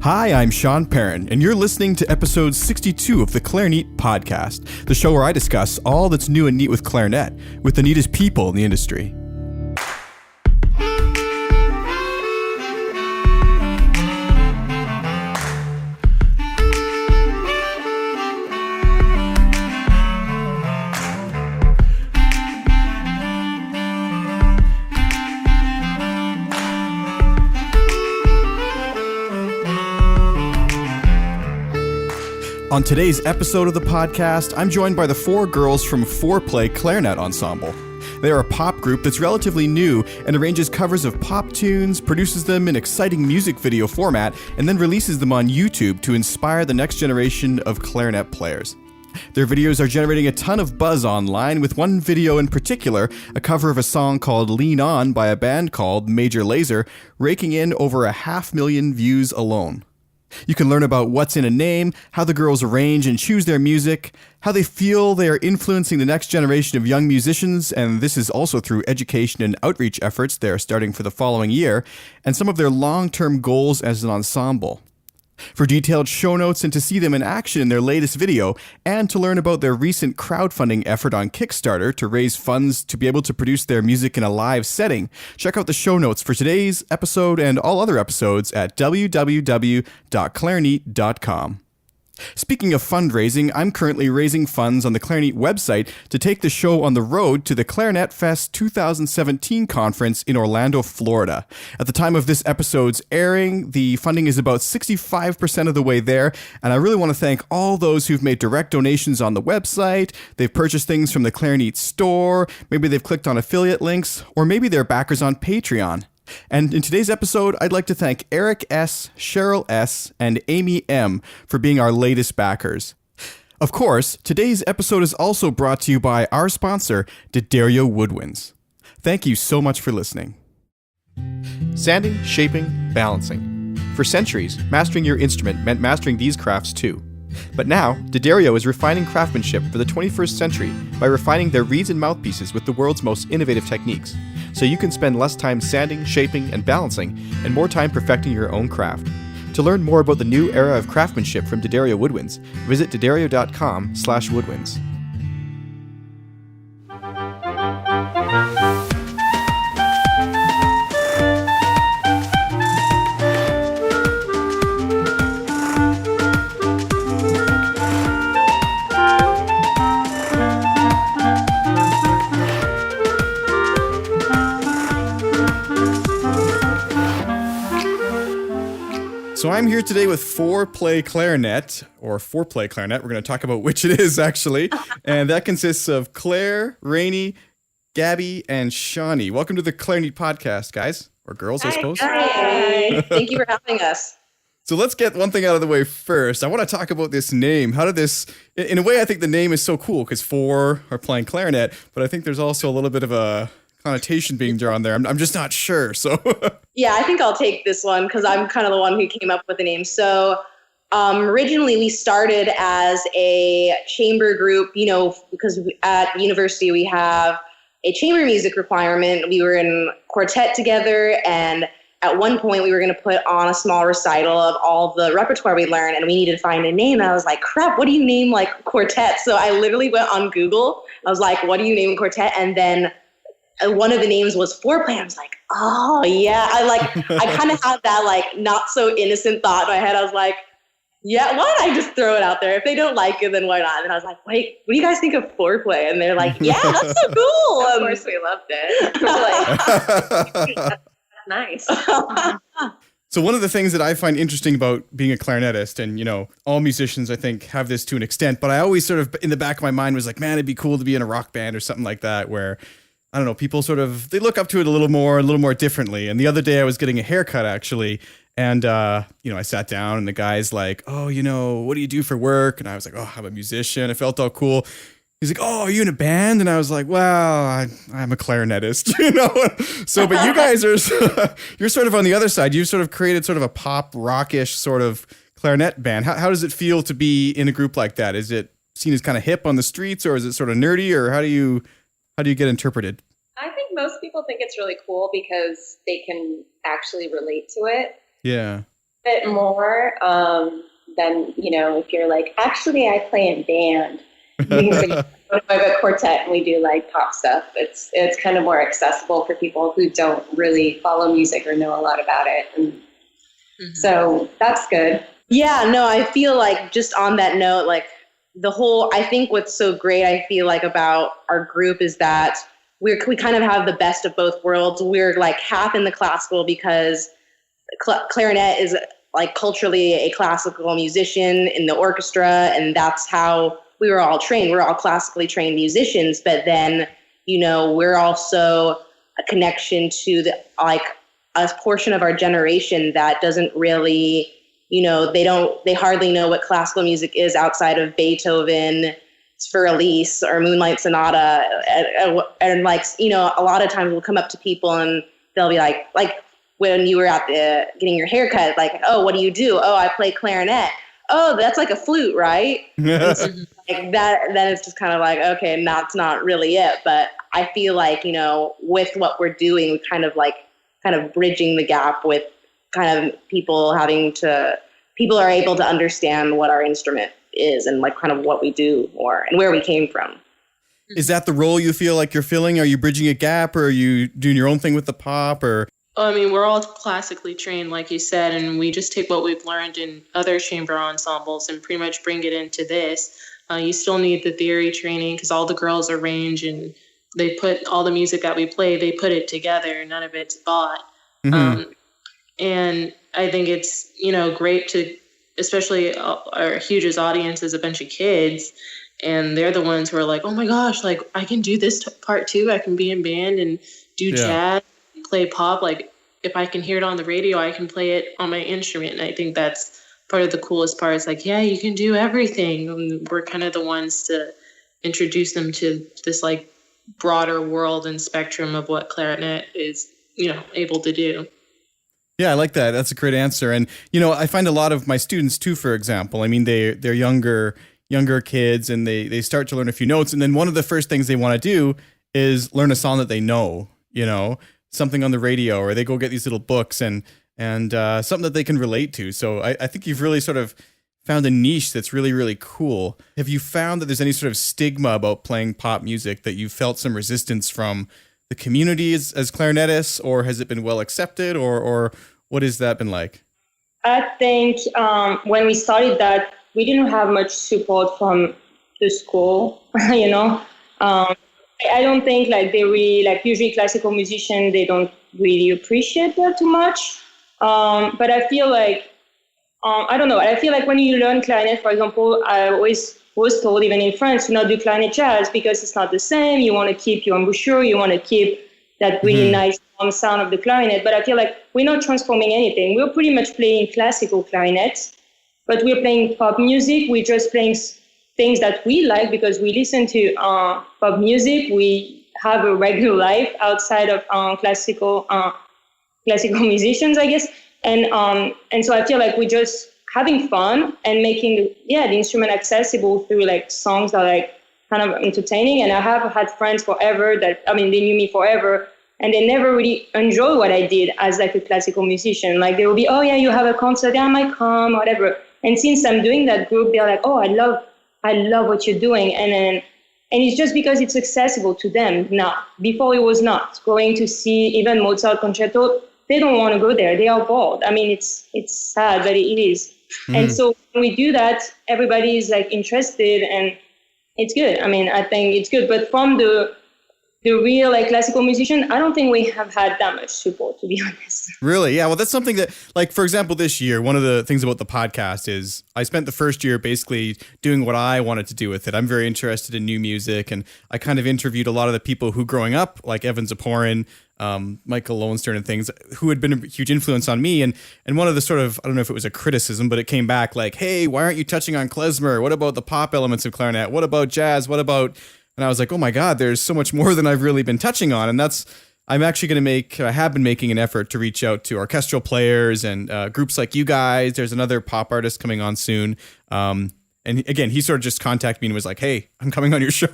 Hi, I'm Sean Perrin, and you're listening to episode 62 of the Clarineat podcast, the show where I discuss all that's new and neat with clarinet, with the neatest people in the industry. On today's episode of the podcast, I'm joined by the four girls from Foreplay Clarinet Ensemble. They are a pop group that's relatively new and arranges covers of pop tunes, produces them in exciting music video format, and then releases them on YouTube to inspire the next generation of clarinet players. Their videos are generating a ton of buzz online, with one video in particular, a cover of a song called Lean On by a band called Major Lazer, raking in over 500,000 views alone. You can learn about what's in a name, how the girls arrange and choose their music, how they feel they are influencing the next generation of young musicians, and this is also through education and outreach efforts they are starting for the following year, and some of their long-term goals as an ensemble. For detailed show notes and to see them in action in their latest video, and to learn about their recent crowdfunding effort on Kickstarter to raise funds to be able to produce their music in a live setting, check out the show notes for today's episode and all other episodes at www.clarineat.com. Speaking of fundraising, I'm currently raising funds on the Clarineat website to take the show on the road to the Clarinet Fest 2017 conference in Orlando, Florida. At the time of this episode's airing, the funding is about 65% of the way there, and I really want to thank all those who've made direct donations on the website. They've purchased things from the Clarineat store, maybe they've clicked on affiliate links, or maybe they're backers on Patreon. And in today's episode, I'd like to thank Eric S., Cheryl S., and Amy M. for being our latest backers. Of course, today's episode is also brought to you by our sponsor, D'Addario Woodwinds. Thank you so much for listening. Sanding, shaping, balancing. For centuries, mastering your instrument meant mastering these crafts too. But now, D'Addario is refining craftsmanship for the 21st century by refining their reeds and mouthpieces with the world's most innovative techniques, so you can spend less time sanding, shaping, and balancing, and more time perfecting your own craft. To learn more about the new era of craftsmanship from D'Addario Woodwinds, visit D'Addario.com/woodwinds. So I'm here today with Foreplay Clarinet, or Foreplay Clarinet. We're going to talk about which it is, actually. And that consists of Claire, Rainey, Gabby, and Shawnee. Welcome to the Clarineat podcast, guys. Or girls, I suppose. Hi. Thank you for having us. So let's get one thing out of the way first. I want to talk about this name. How did this... In a way, I think the name is so cool, because four are playing clarinet, but I think there's also a little bit of a connotation being drawn there. I'm just not sure, so... Yeah, I think I'll take this one because I'm kind of the one who came up with the name. So originally we started as a chamber group, because at university we have a chamber music requirement. We were in quartet together, and at one point we were going to put on a small recital of all the repertoire we learned, and we needed to find a name. And I was like, crap, what do you name like quartet? So I literally went on Google. I was like, what do you name quartet? And then one of the names was Foreplay. I was like, oh yeah. I kind of had that like not so innocent thought in my head. I was like, yeah, why don't I just throw it out there? If they don't like it, then why not? And I was like, wait, what do you guys think of Foreplay? And they're like, yeah, that's so cool. Of course we loved it. That's nice. So one of the things that I find interesting about being a clarinetist, and, all musicians, I think, have this to an extent, but I always sort of, in the back of my mind, was like, man, it'd be cool to be in a rock band or something like that, where, I don't know, people sort of, they look up to it a little more differently. And the other day I was getting a haircut, actually, and, I sat down, and the guy's like, oh, what do you do for work? And I was like, oh, I'm a musician. I felt all cool. He's like, oh, are you in a band? And I was like, well, I'm a clarinetist, So, but you guys are, you're sort of on the other side. You've sort of created sort of a pop rockish sort of clarinet band. How does it feel to be in a group like that? Is it seen as kind of hip on the streets, or is it sort of nerdy, or how do you get interpreted? I think most people think it's really cool because they can actually relate to it. Yeah. bit more than, if you're like, actually, I play in band. We have a quartet and we do like pop stuff. It's kind of more accessible for people who don't really follow music or know a lot about it. And so that's good. Yeah, no, I feel like just on that note, like I think what's so great, I feel like about our group is that we kind of have the best of both worlds. We're like half in the classical because clarinet is like culturally a classical musician in the orchestra, and that's how we were all trained. We're all classically trained musicians, but then, we're also a connection to a portion of our generation that doesn't really, they hardly know what classical music is outside of Beethoven, for Elise or Moonlight Sonata. And a lot of times we'll come up to people and they'll be like when you were getting your hair cut, like, oh, what do you do? Oh, I play clarinet. Oh, that's like a flute, right? So, like that, then it's just kind of like, okay, that's not really it. But I feel like, with what we're doing, we kind of bridging the gap with kind of people are able to understand what our instrument is and like kind of what we do and where we came from. Is that the role you feel like you're filling? Are you bridging a gap, or are you doing your own thing with the pop, or? I mean, we're all classically trained, like you said, and we just take what we've learned in other chamber ensembles and pretty much bring it into this. You still need the theory training because all the girls arrange and they put all the music that we play, they put it together. None of it's bought. And I think it's, great to, especially our hugest audience is a bunch of kids, and they're the ones who are like, oh my gosh, like I can do this part too. I can be in band and do jazz, play pop. Like if I can hear it on the radio, I can play it on my instrument. And I think that's part of the coolest part. It's like, yeah, you can do everything. And we're kind of the ones to introduce them to this like broader world and spectrum of what clarinet is, able to do. Yeah, I like that. That's a great answer. And, I find a lot of my students too, for example, I mean, they're younger kids and they start to learn a few notes. And then one of the first things they want to do is learn a song that they know, something on the radio, or they go get these little books and something that they can relate to. So I think you've really sort of found a niche that's really, really cool. Have you found that there's any sort of stigma about playing pop music, that you've felt some resistance from the community as clarinetists, or has it been well accepted, or what has that been like? I think when we started that, we didn't have much support from the school, I don't think they really, usually classical musicians, they don't really appreciate that too much. But I feel like, I don't know, I feel like when you learn clarinet, for example, I always was told, even in France, to not do clarinet jazz because it's not the same. You want to keep your embouchure, you want to keep that really nice sound of the clarinet. But I feel like we're not transforming anything. We're pretty much playing classical clarinet, but we're playing pop music. We're just playing things that we like because we listen to pop music. We have a regular life outside of classical musicians, I guess. And so I feel like we're just having fun and making the instrument accessible through songs that are kind of entertaining. And I have had friends forever they knew me forever, and they never really enjoy what I did as a classical musician. They will be, oh yeah, you have a concert, I might come, whatever. And since I'm doing that group, they're like, oh, I love what you're doing. And it's just because it's accessible to them now. Before it was not. Going to see even Mozart concerto, they don't want to go there. They are bored. I mean, it's sad, but it is. And so when we do that, everybody is interested, and it's good. I mean, I think it's good. But from the real classical musician, I don't think we have had that much support, to be honest. Really? Yeah. Well, that's something that, for example, this year, one of the things about the podcast is I spent the first year basically doing what I wanted to do with it. I'm very interested in new music, and I kind of interviewed a lot of the people who growing up, like Evan Zaporin, Michael Lowenstern and things, who had been a huge influence on me. And one of the sort of, I don't know if it was a criticism, but it came back hey, why aren't you touching on klezmer? What about the pop elements of clarinet? What about jazz? What about... And I was like, oh my God, there's so much more than I've really been touching on. And I'm actually going to I have been making an effort to reach out to orchestral players and groups like you guys. There's another pop artist coming on soon. And again, he sort of just contacted me and was like, hey, I'm coming on your show.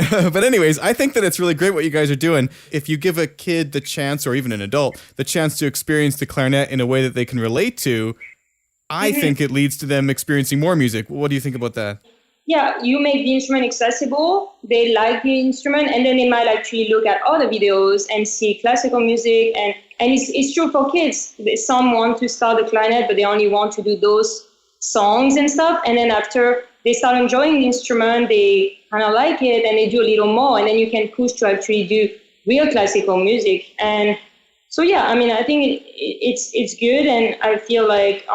But anyways, I think that it's really great what you guys are doing. If you give a kid the chance, or even an adult, the chance to experience the clarinet in a way that they can relate to, I think it leads to them experiencing more music. What do you think about that? Yeah, you make the instrument accessible, they like the instrument, and then they might actually look at other videos and see classical music. And it's true for kids. Some want to start the clarinet, but they only want to do those songs and stuff. And then after they start enjoying the instrument, they kind of like it, and they do a little more. And then you can push to actually do real classical music. And so, yeah, I mean, I think it's good. And I feel like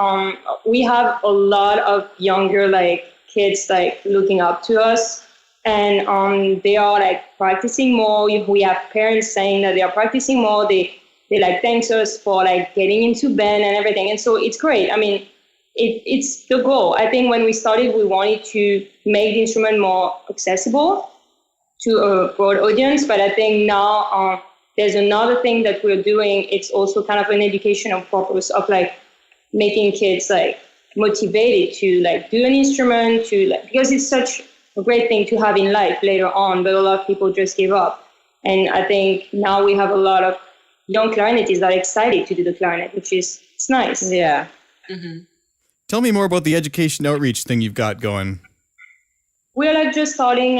we have a lot of younger, like, kids like looking up to us, and they are like practicing more. We have parents saying that they are practicing more. They like thanks us for like getting into band and everything. And so it's great. I mean, it's the goal. I think when we started, we wanted to make the instrument more accessible to a broad audience. But I think now there's another thing that we're doing. It's also kind of an educational purpose of like making kids like motivated to like do an instrument, to like, because it's such a great thing to have in life later on, but a lot of people just give up. And I think now we have a lot of young clarinetists that are excited to do the clarinet, which is, it's nice. Yeah. Mm-hmm. Tell me more about the education outreach thing you've got going. We're like just starting,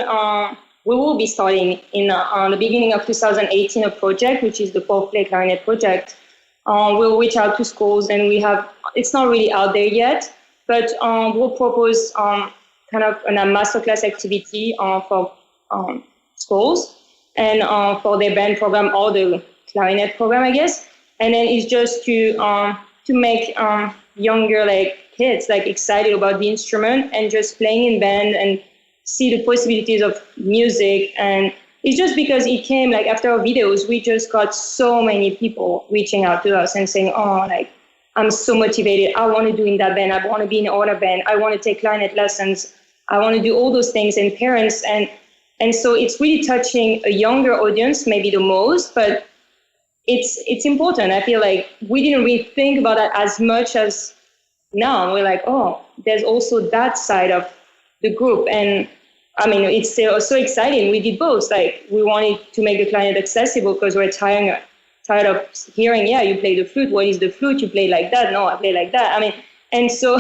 we will be starting in on the beginning of 2018 a project, which is the Fourth Play Clarinet project. We'll reach out to schools, and it's not really out there yet, but we'll propose kind of a masterclass activity for schools and for their band program or the clarinet program, I guess. And then it's just to make younger like kids like excited about the instrument and just playing in band and see the possibilities of music. And it's just because it came like after our videos, we just got so many people reaching out to us and saying, oh, like, I'm so motivated. I want to do in that band. I want to be in another band. I want to take clarinet lessons. I want to do all those things. And parents. And so it's really touching a younger audience, maybe the most, but it's important. I feel like we didn't really think about that as much as now. We're like, oh, there's also that side of the group. And I mean, it's still so exciting. We did both. Like, we wanted to make the clarinet accessible because we're tired of hearing, yeah, you play the flute. What is the flute? You play like that. No, I play like that. I mean, and so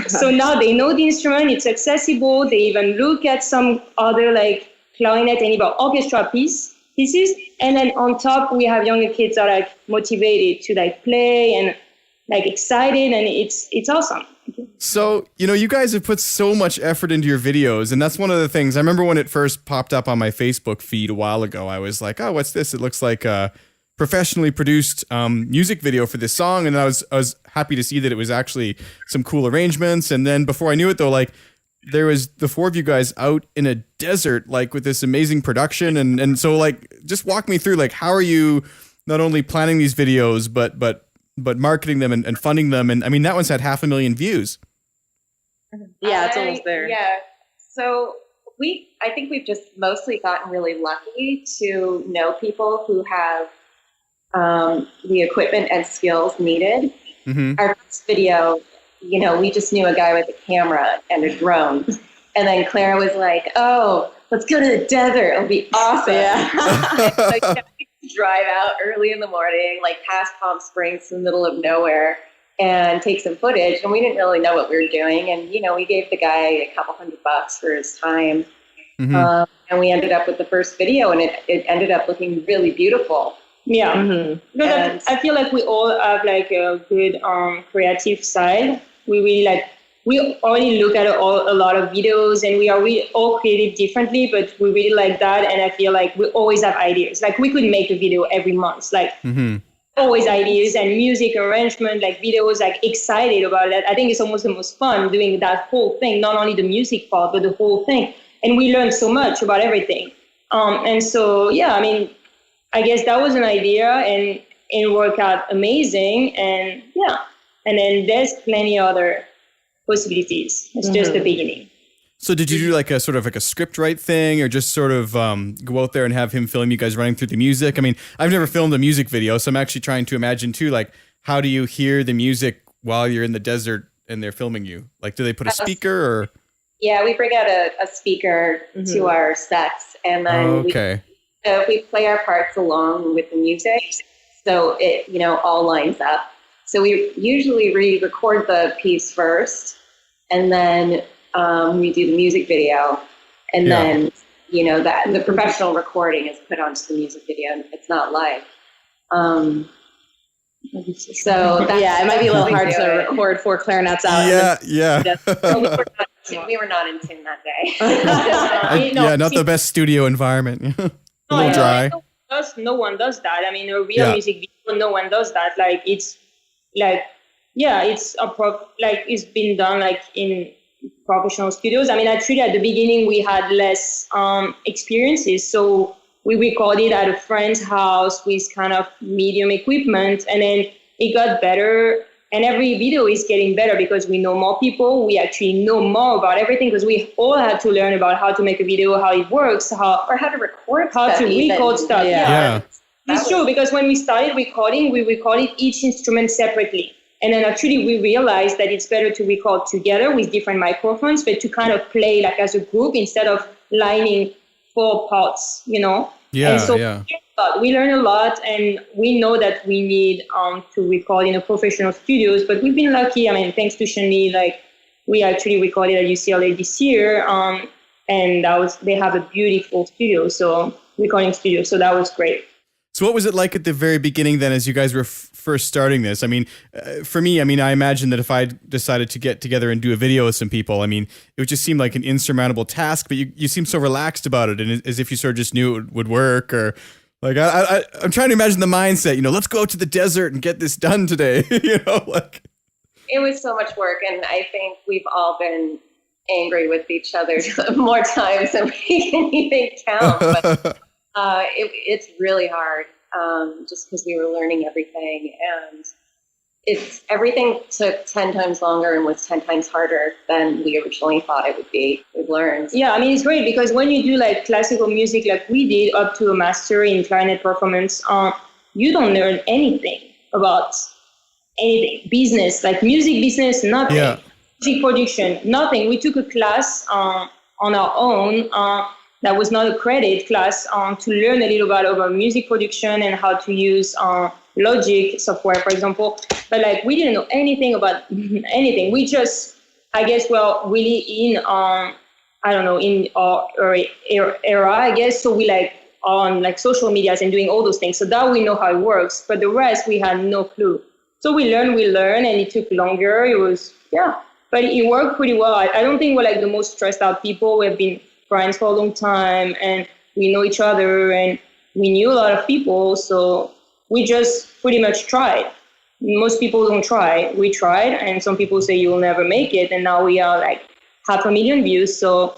so now they know the instrument. It's accessible. They even look at some other like clarinet and even orchestra pieces. And then on top, we have younger kids that are like motivated to like play and like excited, and it's awesome. So, you guys have put so much effort into your videos, and that's one of the things. I remember when it first popped up on my Facebook feed a while ago, I was like, oh, what's this? It looks like a professionally produced music video for this song, and I was happy to see that it was actually some cool arrangements. And then before I knew it, though, like, there was the four of you guys out in a desert, like, with this amazing production, and so, like, just walk me through, like, how are you not only planning these videos, but marketing them and funding them? And I mean, that one's had 500,000 views. Yeah, it's almost there. Yeah. So I think we've just mostly gotten really lucky to know people who have the equipment and skills needed. Mm-hmm. Our first video, we just knew a guy with a camera and a drone. And then Clara was like, oh, let's go to the desert. It'll be awesome. Yeah. Drive out early in the morning, like past Palm Springs to the middle of nowhere, and take some footage. And we didn't really know what we were doing. And, we gave the guy a couple $100 for his time. Mm-hmm. And we ended up with the first video, and it ended up looking really beautiful. Yeah. Mm-hmm. Because I feel like we all have like a good creative side. We already look at a lot of videos, and we are really all creative differently, but we really like that. And I feel like we always have ideas. Like, we could make a video every month, like Mm-hmm. always ideas and music arrangement, like videos, like excited about that. I think it's almost the most fun doing that whole thing, not only the music part, but the whole thing. And we learn so much about everything. And so, yeah, I mean, I guess that was an idea, and it worked out amazing. And yeah, and then there's plenty other possibilities. It's just the beginning. So did you do like a sort of like a script write thing, or just sort of go out there and have him film you guys running through the music? I mean, I've never filmed a music video, so I'm actually trying to imagine too, like, how do you hear the music while you're in the desert and they're filming you? Like, do they put a speaker or? Yeah, we bring out a speaker to our sets, and then we play our parts along with the music, so it all lines up. So we usually re-record the piece first, and then we do the music video, and then that the professional recording is put onto the music video. It's not live. So it might be a little hard to record 4 clarinets out. We were not in tune that day. Not the best studio environment. A little dry. No one does that. I mean, a real music video, no one does that. Like it's it's been done like in professional studios. I mean, actually at the beginning we had less experiences, so we recorded at a friend's house with kind of medium equipment, and then it got better. And every video is getting better because we know more people. We actually know more about everything because we all had to learn about how to make a video, how it works, how to record stuff. Yeah. It's true because when we started recording, we recorded each instrument separately. And then actually we realized that it's better to record together with different microphones, but to kind of play like as a group instead of lining 4 parts, And so we learn a lot, and we know that we need to record in a professional studios, but we've been lucky. I mean, thanks to Shanley, like we actually recorded at UCLA this year, and they have a beautiful recording studio, so that was great. So what was it like at the very beginning then, as you guys were first starting this? I mean, for me, I imagine that if I decided to get together and do a video with some people, I mean, it would just seem like an insurmountable task, but you seem so relaxed about it, and as if you sort of just knew it would work, or like, I'm trying to imagine the mindset, let's go out to the desert and get this done today, like. It was so much work, and I think we've all been angry with each other more times than we can even count, but it's really hard, just because we were learning everything, and everything took 10 times longer and was 10 times harder than we originally thought it would be. We've learned. Yeah, I mean, it's great because when you do like classical music like we did up to a master in clarinet performance, you don't learn anything about anything. Business, like music business, nothing. Yeah. Music production, nothing. We took a class on our own that was not a credit class to learn a little bit about music production and how to use Logic software, for example. But like we didn't know anything about anything. We just, I guess, really in in our era, I guess. So we like on like social medias and doing all those things. So that we know how it works. But the rest we had no clue. So we learned, and it took longer. It was but it worked pretty well. I don't think we're like the most stressed out people. We've been friends for a long time, and we know each other, and we knew a lot of people. So we just pretty much tried. Most people don't try. We tried, and some people say you will never make it. And now we are like 500,000 views. So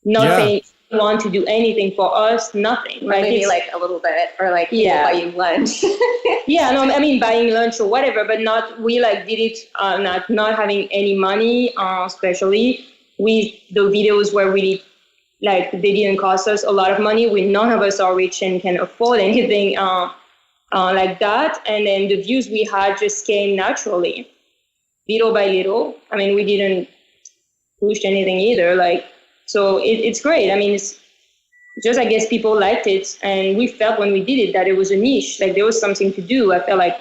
nothing want to do anything for us, nothing. Like maybe like a little bit, or like buy you lunch. I mean buying lunch or whatever, but we like did it not having any money, especially with the videos were really like they didn't cost us a lot of money. None of us are rich and can afford anything like that. And then the views we had just came naturally, little by little. I mean, we didn't push anything either. So it's great. I mean, it's just, I guess people liked it. And we felt when we did it that it was a niche, like there was something to do. I felt like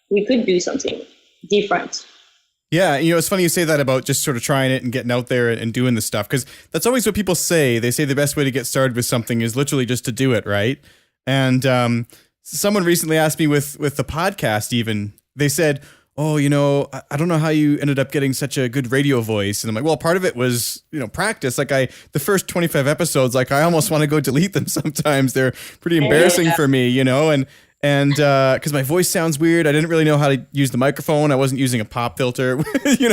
we could do something different. Yeah, it's funny you say that about just sort of trying it and getting out there and doing the stuff, because that's always what people say. They say the best way to get started with something is literally just to do it, right? And someone recently asked me with the podcast even, they said, oh, I don't know how you ended up getting such a good radio voice. And I'm like, well, part of it was, practice. Like the first 25 episodes, like I almost want to go delete them sometimes. They're pretty embarrassing for me, and because my voice sounds weird. I didn't really know how to use the microphone. I wasn't using a pop filter,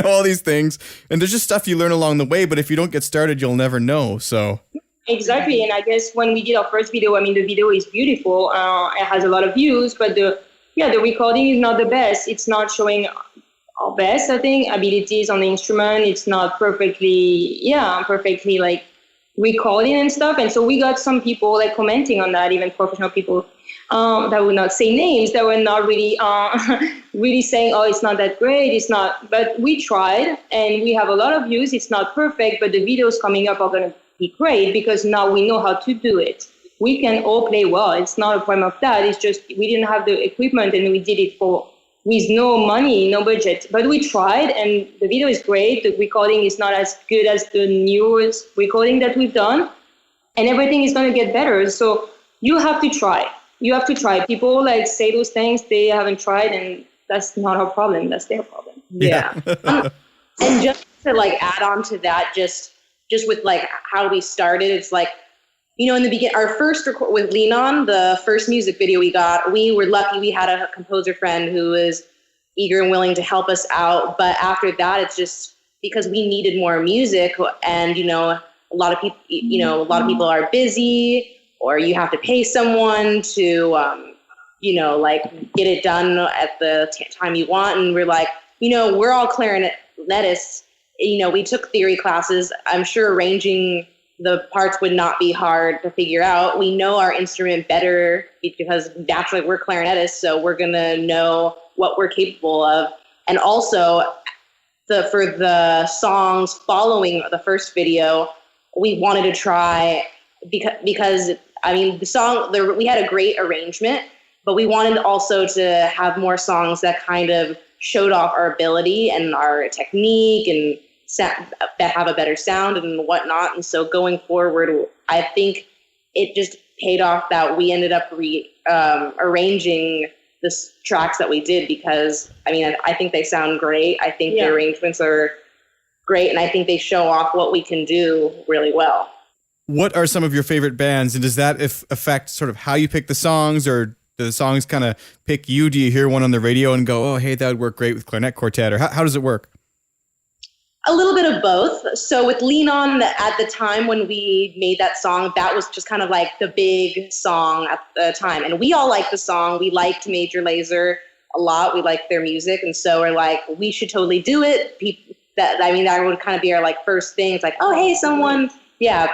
all these things. And there's just stuff you learn along the way. But if you don't get started, you'll never know. So exactly. And I guess when we did our first video, I mean, the video is beautiful. It has a lot of views, but the recording is not the best. It's not showing our best, I think, abilities on the instrument. It's not perfectly like recording and stuff. And so we got some people like commenting on that, even professional people. that would not say names, that were not really really saying, oh, it's not that great, it's not. But we tried, and we have a lot of views. It's not perfect, but the videos coming up are going to be great because now we know how to do it. We can all play well. It's not a problem of that. It's just we didn't have the equipment, and we did it with no money, no budget. But we tried, and the video is great. The recording is not as good as the newest recording that we've done, and everything is going to get better. So you have to try. You have to try. People like say those things, they haven't tried, and that's not our problem. That's their problem. Yeah. And just to like add on to that, just with like how we started, it's like, you know, in the beginning, our first record with Lean On, the first music video we got, we were lucky we had a composer friend who was eager and willing to help us out. But after that, it's just because we needed more music, and, you know, a lot of people are busy, or you have to pay someone to, you know, like get it done at the time you want. And we're like, you know, we're all clarinetists. You know, we took theory classes. I'm sure arranging the parts would not be hard to figure out. We know our instrument better because naturally we're clarinetists, so we're going to know what we're capable of. And also, for the songs following the first video, we wanted to try, because I mean, we had a great arrangement, but we wanted also to have more songs that kind of showed off our ability and our technique and that have a better sound and whatnot. And so going forward, I think it just paid off that we ended up arranging the tracks that we did, because I mean, I think they sound great. I think the arrangements are great, and I think they show off what we can do really well. What are some of your favorite bands, and does that affect sort of how you pick the songs, or do the songs kind of pick you? Do you hear one on the radio and go, oh, hey, that would work great with Clarinet Quartet, or how does it work? A little bit of both. So with Lean On, at the time when we made that song, that was just kind of like the big song at the time. And we all liked the song. We liked Major Lazer a lot. We liked their music. And so we're like, we should totally do it. That would kind of be our like first thing. It's like, oh, hey,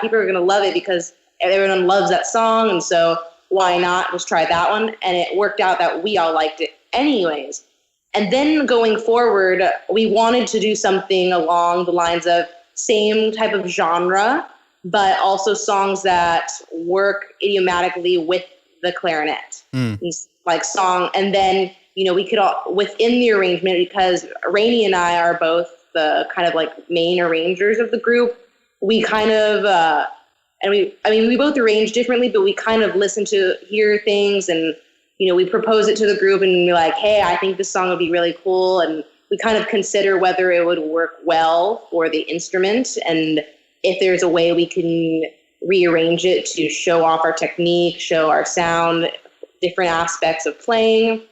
people are going to love it because everyone loves that song. And so why not just try that one? And it worked out that we all liked it anyways. And then going forward, we wanted to do something along the lines of same type of genre, but also songs that work idiomatically with the clarinet. Like song. And then, you know, we could all, within the arrangement, because Rainey and I are both the kind of like main arrangers of the group, we kind of, we both arrange differently, but we kind of hear things, and, you know, we propose it to the group and we're like, hey, I think this song would be really cool. And we kind of consider whether it would work well for the instrument, and if there's a way we can rearrange it to show off our technique, show our sound, different aspects of playing.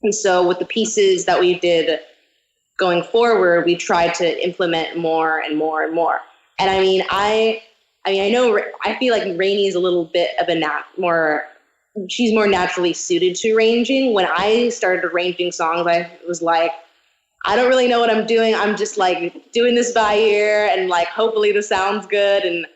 And so with the pieces that we did going forward, we tried to implement more and more and more. And I feel like Rainey is a little bit of she's more naturally suited to arranging. When I started arranging songs, I was like, I don't really know what I'm doing. I'm just like doing this by ear, and like hopefully the sound's good. And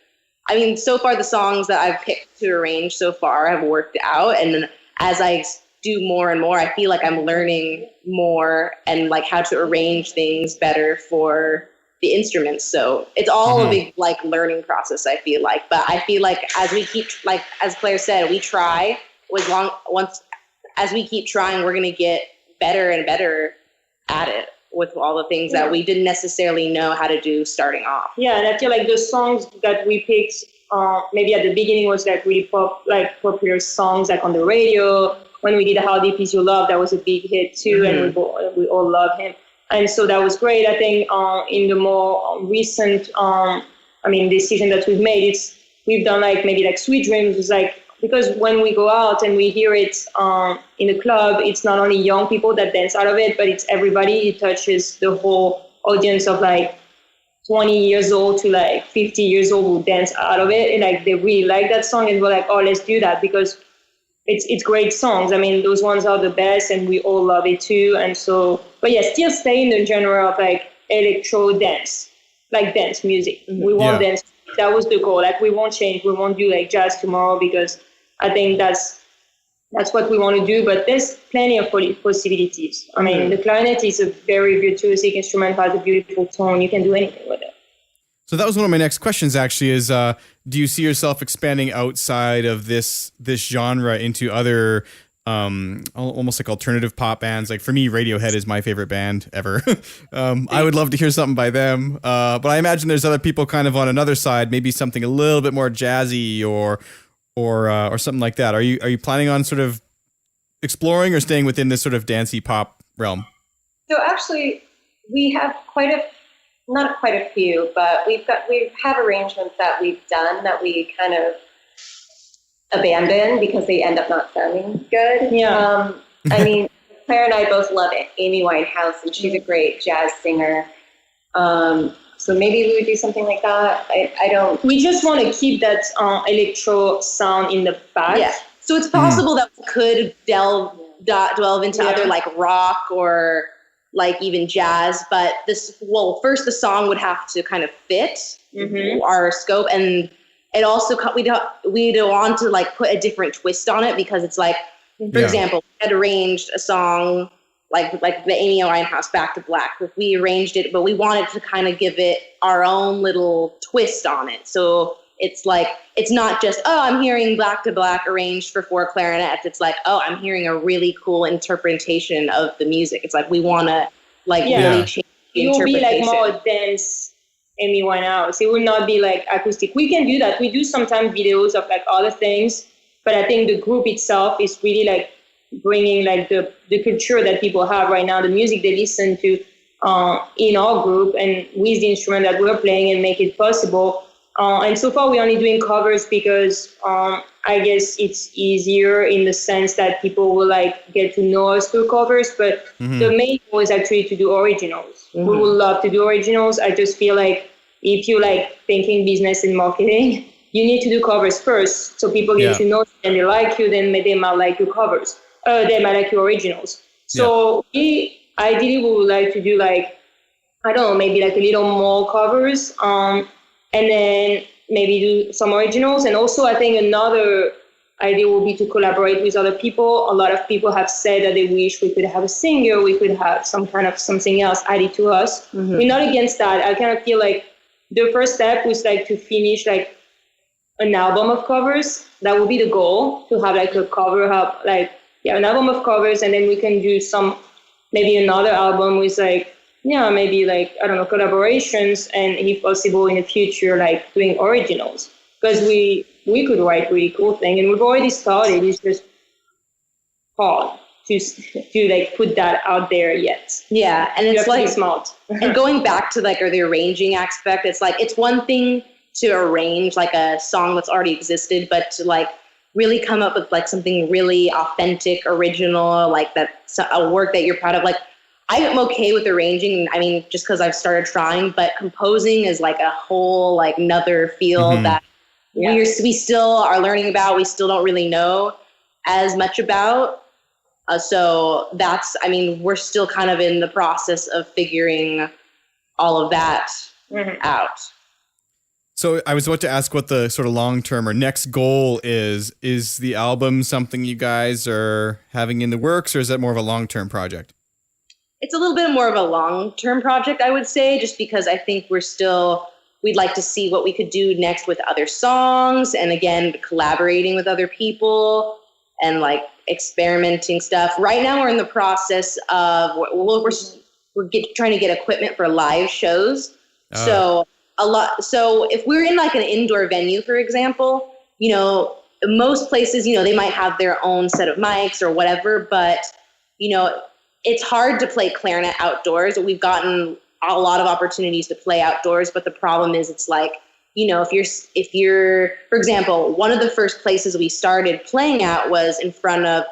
I mean, so far the songs that I've picked to arrange so far have worked out. And then as I do more and more, I feel like I'm learning more and like how to arrange things better for the instruments. So it's all a big like learning process, I feel like. But I feel like as we keep, like as Claire said, we try. As we keep trying, we're gonna get better and better at it with all the things that we didn't necessarily know how to do starting off. Yeah, and I feel like the songs that we picked maybe at the beginning was like really popular songs like on the radio. When we did How Deep Is Your Love, that was a big hit too, and we all love him. And so that was great. I think in the more recent decision that we've made, we've done like maybe like Sweet Dreams was like, because when we go out and we hear it in a club, it's not only young people that dance out of it, but it's everybody. It touches the whole audience of like 20 years old to like 50 years old who dance out of it. And like they really like that song, and we're like, oh, let's do that because it's great songs. I mean, those ones are the best, and we all love it too. And so, but yeah, still stay in the genre of like electro dance, like dance music. We want dance. That was the goal. Like we won't change. We won't do like jazz tomorrow because I think that's that's what we want to do. But there's plenty of possibilities. I mean, the clarinet is a very virtuosic instrument, has a beautiful tone. You can do anything with it. So that was one of my next questions, actually, is do you see yourself expanding outside of this genre into other almost like alternative pop bands? Like for me, Radiohead is my favorite band ever. I would love to hear something by them. But I imagine there's other people kind of on another side, maybe something a little bit more jazzy or something like that. Are you planning on sort of exploring or staying within this sort of dancey pop realm? So actually, we have not quite a few, but we have arrangements that we've done that we kind of abandon because they end up not sounding good. Yeah. I mean, Claire and I both love Amy Winehouse, and she's a great jazz singer. So maybe we would do something like that. I don't. We just want to keep that electro sound in the back. Yeah. So it's possible that we could delve into other like rock or like even jazz, but first the song would have to kind of fit our scope, and it also we don't want to like put a different twist on it, because it's like, for example, we had arranged a song like the Amy Winehouse Back to Black. We arranged it, but we wanted to kind of give it our own little twist on it. So it's like, it's not just, oh, I'm hearing Back to Black arranged for 4 clarinets. It's like, oh, I'm hearing a really cool interpretation of the music. It's like, we want to really change the it will be interpretation. like more dense Amy Winehouse. It will not be like acoustic. We can do that. We do sometimes videos of like other things, but I think the group itself is really like bringing like the culture that people have right now, the music they listen to in our group and with the instrument that we're playing, and make it possible. And so far we're only doing covers because I guess it's easier in the sense that people will like get to know us through covers, but the main goal is actually to do originals. We would love to do originals. I just feel like if you like thinking business and marketing, you need to do covers first, so people get to know you and they like you, then they might like your covers. They might like your originals. So ideally we would like to do like, I don't know, maybe like a little more covers, and then maybe do some originals. And also I think another idea would be to collaborate with other people. A lot of people have said that they wish we could have a singer, we could have some kind of something else added to us. We're not against that. I kind of feel like the first step was like to finish like an album of covers. That would be the goal, to have like a cover up, like an album of covers, and then we can do maybe another album with like, maybe like, I don't know, collaborations, and if possible in the future, like doing originals, because we could write really cool things, and we've already started. It's just hard to like put that out there yet. Yeah, and it's like smart. And going back to like, or the arranging aspect, it's like, it's one thing to arrange like a song that's already existed, but to like really come up with like something really authentic, original, like that's a work that you're proud of. Like, I am okay with arranging, I mean, just because I've started trying, but composing is like a whole like another field that we still are learning about. We still don't really know as much about. So that's, I mean, we're still kind of in the process of figuring all of that out. So I was about to ask what the sort of long-term or next goal is. Is the album something you guys are having in the works, or is that more of a long-term project? It's a little bit more of a long-term project, I would say, just because I think we'd like to see what we could do next with other songs, and again, collaborating with other people and like experimenting stuff. Right now we're in the process of, we're trying to get equipment for live shows. So if we're in like an indoor venue, for example, most places, they might have their own set of mics or whatever, but, it's hard to play clarinet outdoors. We've gotten a lot of opportunities to play outdoors, but the problem is it's like, if you're, for example, one of the first places we started playing at was in front of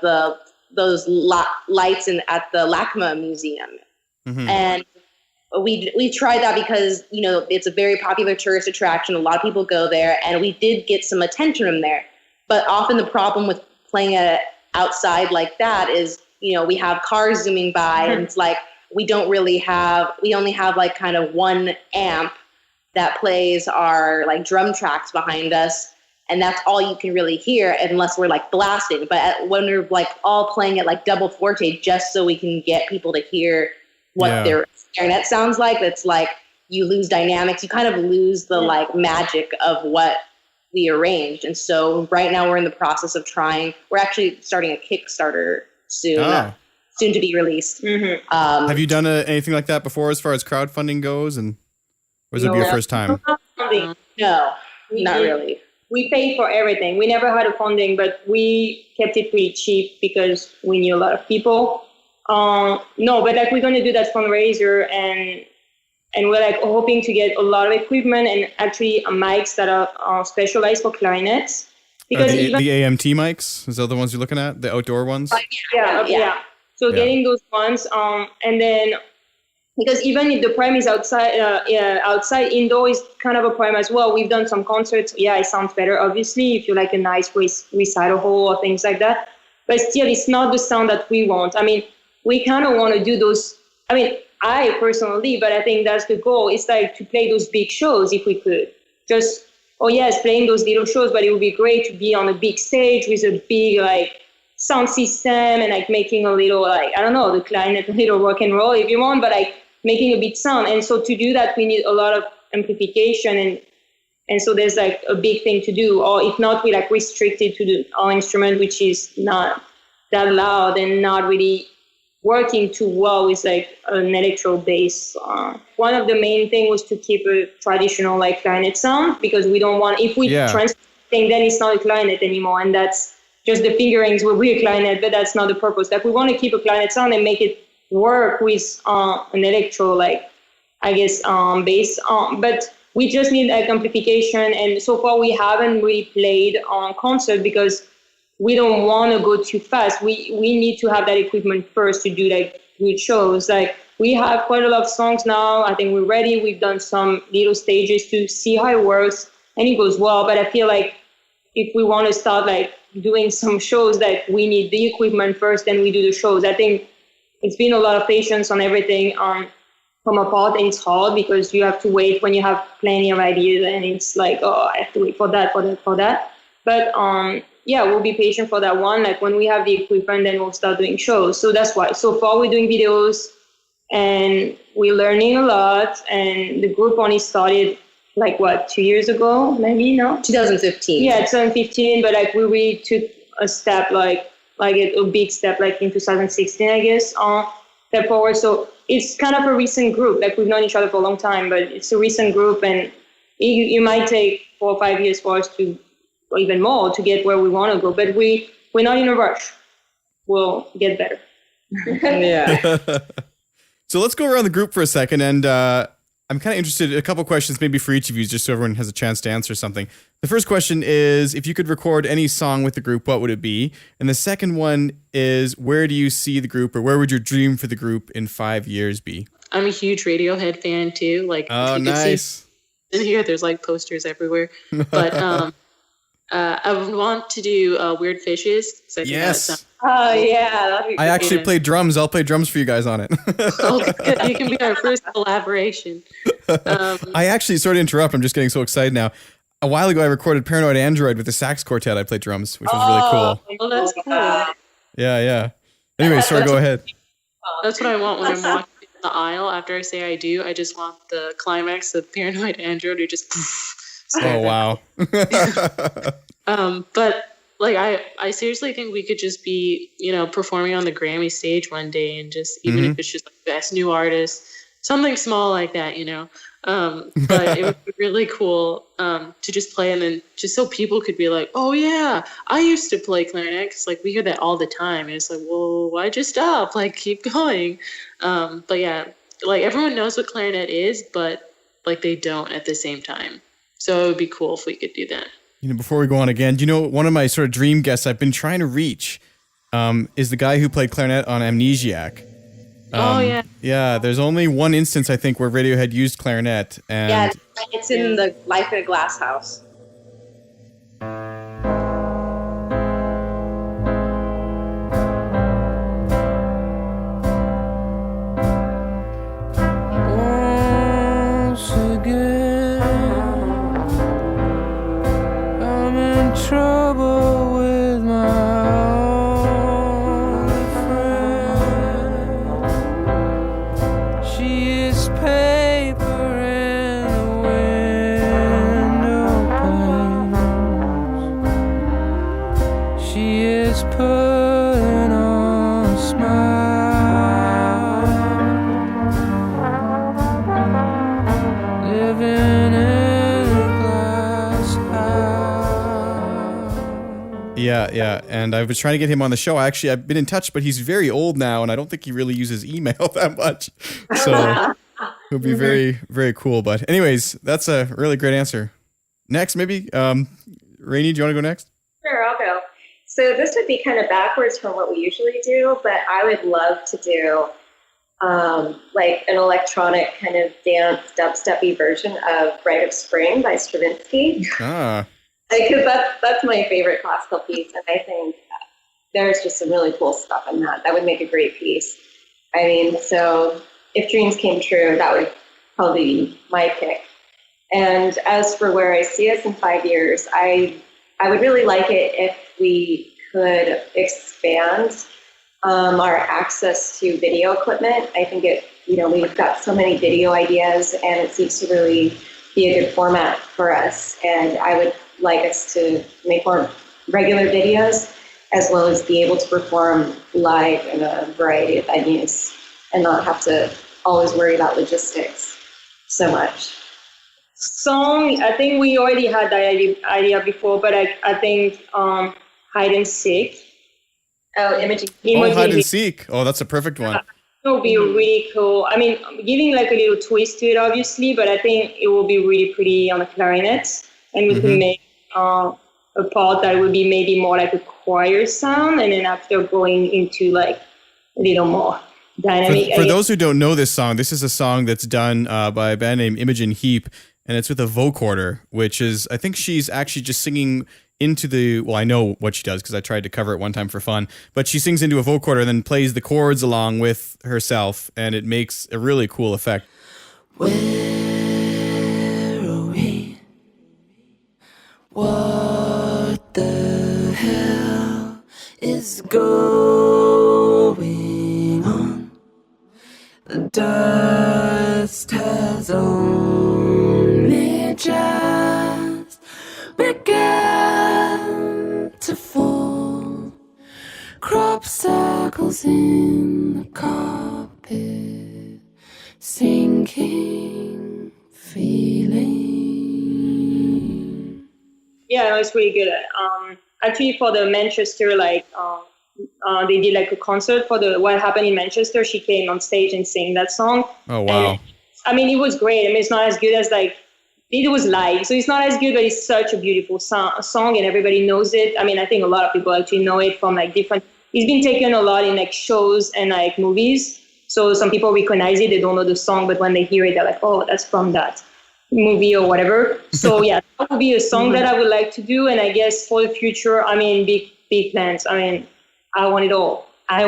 those lights at the LACMA Museum. And we tried that because, it's a very popular tourist attraction. A lot of people go there, and we did get some attention from there. But often the problem with playing at outside like that is, we have cars zooming by, and it's like, we only have like kind of one amp that plays our like drum tracks behind us. and that's all you can really hear unless we're like blasting. But when we're like all playing at like double forte, just so we can get people to hear what their clarinet sounds like, it's like you lose dynamics. You kind of lose the like magic of what we arranged. And so right now we're in the process of we're actually starting a Kickstarter soon. Soon to be released. Have you done anything like that before as far as crowdfunding goes? And was it your first time? No, not really. We paid for everything. We never had a funding, but we kept it pretty cheap because we knew a lot of people. No, but like we're going to do that fundraiser, and we're like hoping to get a lot of equipment and actually mics that are specialized for clarinets. Because the AMT mics, is that the ones you're looking at? The outdoor ones? Yeah. So getting those ones, and then because even if the prime is outside, indoor is kind of a prime as well. We've done some concerts. Yeah, it sounds better, obviously, if you like a nice recital hall or things like that. But still, it's not the sound that we want. I mean, we kind of want to do those. I mean, I personally, but I think that's the goal. It's like to play those big shows if we could. Just, playing those little shows, but it would be great to be on a big stage with a big, like, sound system and like making a little, like, I don't know, the clarinet, a little rock and roll if you want, but like making a big sound. And so to do that, we need a lot of amplification, and so there's like a big thing to do. Or if not, we like restricted to our instrument, which is not that loud and not really working too well with like an electro bass. One of the main thing was to keep a traditional like clarinet sound, because we don't want, if we transfer thing, then it's not a clarinet anymore, and that's just the fingerings will be a clarinet, but that's not the purpose. Like we want to keep a clarinet sound and make it work with an electro, like I guess bass. But we just need like amplification, and so far we haven't really played on concert because we don't want to go too fast. We need to have that equipment first to do like good shows. Like we have quite a lot of songs now. I think we're ready. We've done some little stages to see how it works, and it goes well. But I feel like if we want to start like doing some shows, that we need the equipment first, then we do the shows. I think it's been a lot of patience on everything from a part, and it's hard because you have to wait when you have plenty of ideas, and it's like, I have to wait for that. But we'll be patient for that one. Like when we have the equipment, then we'll start doing shows. So that's why. So far we're doing videos and we're learning a lot, and the group only started like 2 years ago, maybe, no? 2015. Yeah, 2015, but like we really took a step, like a big step, like in 2016, I guess, step forward. So it's kind of a recent group. Like we've known each other for a long time, but it's a recent group, and it might take 4 or 5 years for us to, or even more, to get where we want to go. But we're not in a rush. We'll get better. Yeah. So let's go around the group for a second, and I'm kind of interested in a couple questions maybe for each of you, just so everyone has a chance to answer something. The first question is, if you could record any song with the group, what would it be? And the second one is, where do you see the group, or where would your dream for the group in 5 years be? I'm a huge Radiohead fan too. Like, oh, nice. In here, there's like posters everywhere. But I would want to do Weird Fishes. Yes. Oh, yeah. That'd be I actually play drums. I'll play drums for you guys on it. Oh, good. You can be our first collaboration. I actually, sorry to interrupt, I'm just getting so excited now. A while ago, I recorded Paranoid Android with the sax quartet. I played drums, which was really cool. Oh, that's cool. Yeah. Anyway, sorry, go ahead. That's what I want when I'm walking down the aisle. After I say I do, I just want the climax of Paranoid Android to just... Oh, wow. But like I seriously think we could just be, performing on the Grammy stage one day, and just even if it's just like best new artist, something small like that, but it would be really cool to just play, and then just so people could be like, oh yeah, I used to play clarinet, because like we hear that all the time, and it's like, well, why'd you stop? Like, keep going. But yeah, like everyone knows what clarinet is, but like they don't at the same time. So it would be cool if we could do that. Before we go on again, one of my sort of dream guests I've been trying to reach is the guy who played clarinet on Amnesiac. Oh, yeah. Yeah, there's only one instance, I think, where Radiohead used clarinet. And yeah, it's in the Life in a Glass House. Once again, I'm in is paper in the window pane. She is putting on a smile, living in a glass house. Yeah. And I was trying to get him on the show. I've been in touch, but he's very old now, and I don't think he really uses email that much. So it'll be very, very cool. But anyways, that's a really great answer. Next, maybe, Rainey, do you want to go next? Sure, I'll go. So this would be kind of backwards from what we usually do, but I would love to do like an electronic kind of dance dubstep-y version of Rite of Spring by Stravinsky. Because that's my favorite classical piece, and I think there's just some really cool stuff in that. That would make a great piece. I mean, so if dreams came true, that would probably be my pick. And as for where I see us in 5 years, I would really like it if we could expand our access to video equipment. I think we've got so many video ideas, and it seems to really be a good format for us. And I would like us to make more regular videos, as well as be able to perform live in a variety of venues and not have to always worry about logistics so much. Song, I think we already had that idea before, but I think hide and seek. Oh, Imogen. Hide and seek. Oh, that's a perfect one. It would be really cool. I mean, giving like a little twist to it, obviously, but I think it will be really pretty on the clarinet, and we can make a part that would be maybe more like a choir sound, and then after going into like a little more dynamic. For those who don't know this song, this is a song that's done by a band named Imogen Heap, and it's with a vocoder, which is, I think she's actually just singing into the, well, I know what she does because I tried to cover it one time for fun, but she sings into a vocoder and then plays the chords along with herself, and it makes a really cool effect. Where are we? What the hell is going on? The dust has only just begun to fall. Crop circles in the carpet, sinking feeling. Yeah, no, it's really good. Actually, for the Manchester, they did like a concert for the what happened in Manchester. She came on stage and sang that song. Oh wow! And, I mean, it was great. I mean, it's not as good as it was live, so it's not as good, but it's such a beautiful song, and everybody knows it. I mean, I think a lot of people actually know it from like different. It's been taken a lot in like shows and like movies. So some people recognize it. They don't know the song, but when they hear it, they're like, "Oh, that's from that movie or whatever." So yeah, that would be a song that I would like to do. And I guess for the future, I mean, big plans. I mean, I want it all. I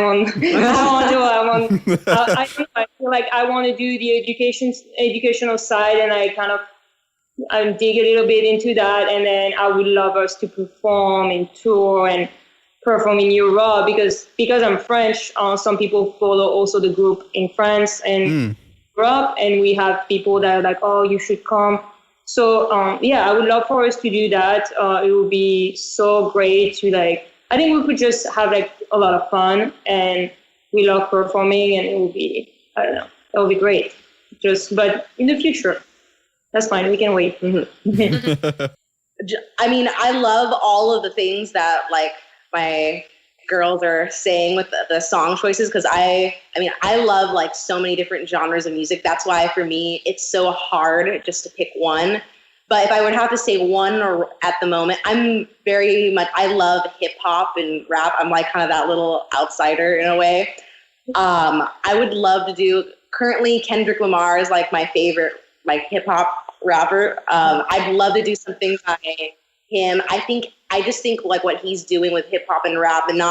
feel like I want to do the educational side, and I dig a little bit into that. And then I would love us to perform and tour and perform in Europe because I'm French. Some people follow also the group in France and Europe, and we have people that are like, "Oh, you should come." So I would love for us to do that. It would be so great to I think we could just have like a lot of fun, and we love performing, and it will be, I don't know, it will be great. But in the future, that's fine. We can wait. I mean, I love all of the things that like my girls are saying with the song choices, because I love like so many different genres of music. That's why for me it's so hard just to pick one. But if I would have to say one or at the moment, I love hip hop and rap. I'm like kind of that little outsider in a way. I would love to do, currently Kendrick Lamar is like my favorite like hip hop rapper. I'd love to do something by him. I just think like what he's doing with hip hop and rap, and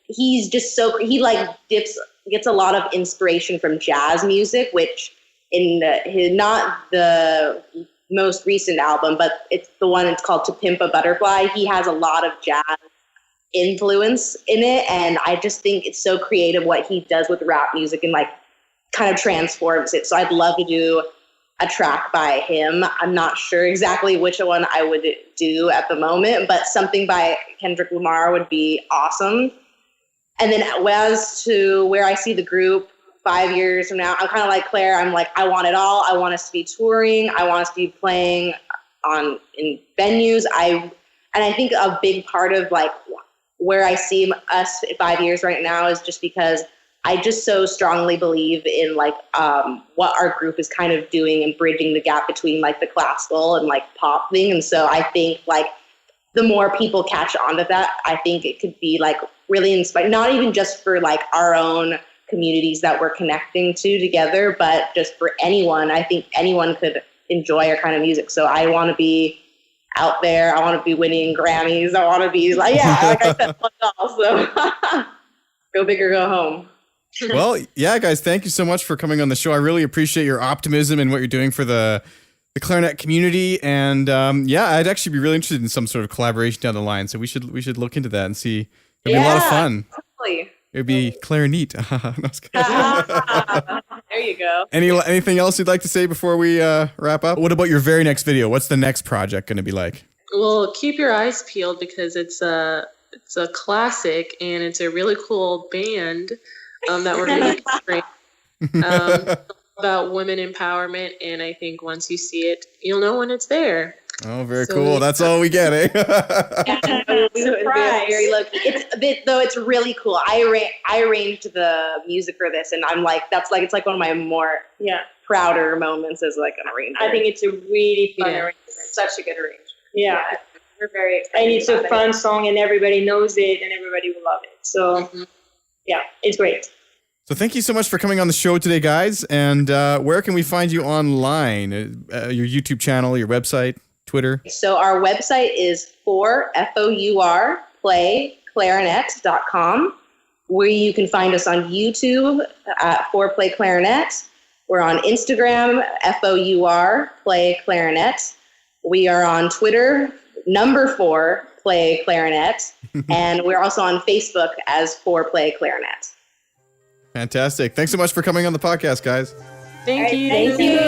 he's just so, he like gets a lot of inspiration from jazz music, which in not the most recent album, but it's the one, it's called To Pimp a Butterfly. He has a lot of jazz influence in it, and I just think it's so creative what he does with rap music and like kind of transforms it. So I'd love to do a track by him. I'm not sure exactly which one I would do at the moment, but something by Kendrick Lamar would be awesome. And then as to where I see the group 5 years from now, I'm kind of like Claire. I'm like, I want it all. I want us to be touring. I want us to be playing in venues. And I think a big part of like where I see us 5 years right now is just because I just so strongly believe in like what our group is kind of doing and bridging the gap between like the classical and like pop thing. And so I think like the more people catch on to that, I think it could be like really inspiring, not even just for like our own communities that we're connecting to together, but just for anyone. I think anyone could enjoy our kind of music. So I want to be out there. I want to be winning Grammys. I want to be like, like I said, also go big or go home. Well, yeah, guys, thank you so much for coming on the show. I really appreciate your optimism and what you're doing for the clarinet community. And I'd actually be really interested in some sort of collaboration down the line. So we should look into that and see. It'd be a lot of fun. Totally. It'd be Clarineat. There you go. Anything else you'd like to say before we wrap up? What about your very next video? What's the next project going to be like? Well, keep your eyes peeled because it's a classic and it's a really cool band that we're going to be about women empowerment. And I think once you see it, you'll know when it's there. Oh, very cool. That's all we get, eh? Very lucky. It's a bit, though. It's really cool. I arranged the music for this, and I'm like, it's like one of my more prouder moments as like an arranger. I think it's a really fun arrangement. Such a good arrangement. Yeah. We're very excited. And it's a fun song, and everybody knows it, and everybody will love it. So, it's great. So thank you so much for coming on the show today, guys. And where can we find you online? Your YouTube channel, your website, Twitter? So our website is playclarinet.com, where you can find us on YouTube at Play Clarinet. We're on Instagram, Play Clarinet. We are on Twitter, 4 Play Clarinet. And we're also on Facebook as Play Clarinet. Fantastic. Thanks so much for coming on the podcast, guys. Thank you. Thank you.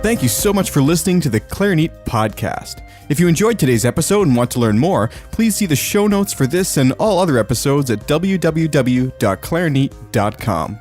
Thank you so much for listening to the Clarineat podcast. If you enjoyed today's episode and want to learn more, please see the show notes for this and all other episodes at www.clarineat.com.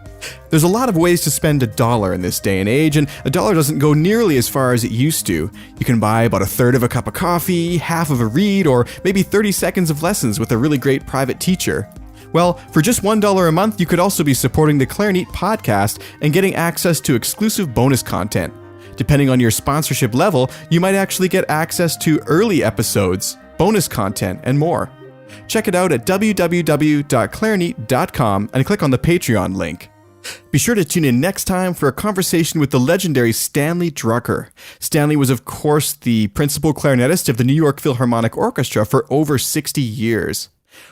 There's a lot of ways to spend $1 in this day and age, and $1 doesn't go nearly as far as it used to. You can buy about a third of a cup of coffee, half of a read, or maybe 30 seconds of lessons with a really great private teacher. Well, for just $1 a month, you could also be supporting the Clarineat podcast and getting access to exclusive bonus content. Depending on your sponsorship level, you might actually get access to early episodes, bonus content, and more. Check it out at www.clarineat.com and click on the Patreon link. Be sure to tune in next time for a conversation with the legendary Stanley Drucker. Stanley was, of course, the principal clarinetist of the New York Philharmonic Orchestra for over 60 years.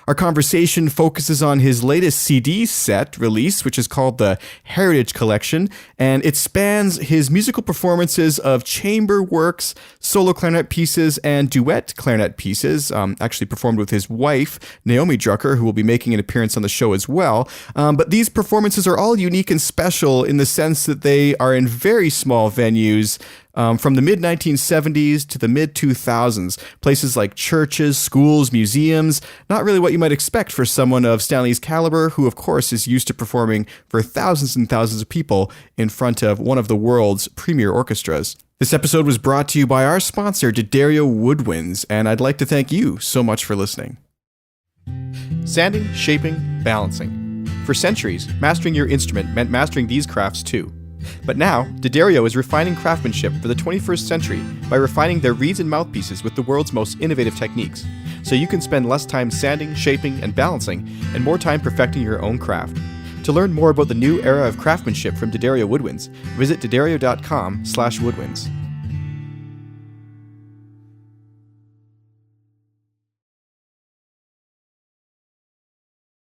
Our conversation focuses on his latest CD set release, which is called the Heritage Collection, and it spans his musical performances of chamber works, solo clarinet pieces, and duet clarinet pieces, actually performed with his wife, Naomi Drucker, who will be making an appearance on the show as well. But these performances are all unique and special in the sense that they are in very small venues, from the mid-1970s to the mid-2000s, places like churches, schools, museums, not really what you might expect for someone of Stanley's caliber, who of course is used to performing for thousands and thousands of people in front of one of the world's premier orchestras. This episode was brought to you by our sponsor, D'Addario Woodwinds, and I'd like to thank you so much for listening. Sanding, shaping, balancing. For centuries, mastering your instrument meant mastering these crafts too. But now, D'Addario is refining craftsmanship for the 21st century by refining their reeds and mouthpieces with the world's most innovative techniques, so you can spend less time sanding, shaping, and balancing, and more time perfecting your own craft. To learn more about the new era of craftsmanship from D'Addario Woodwinds, visit D'Addario.com/woodwinds.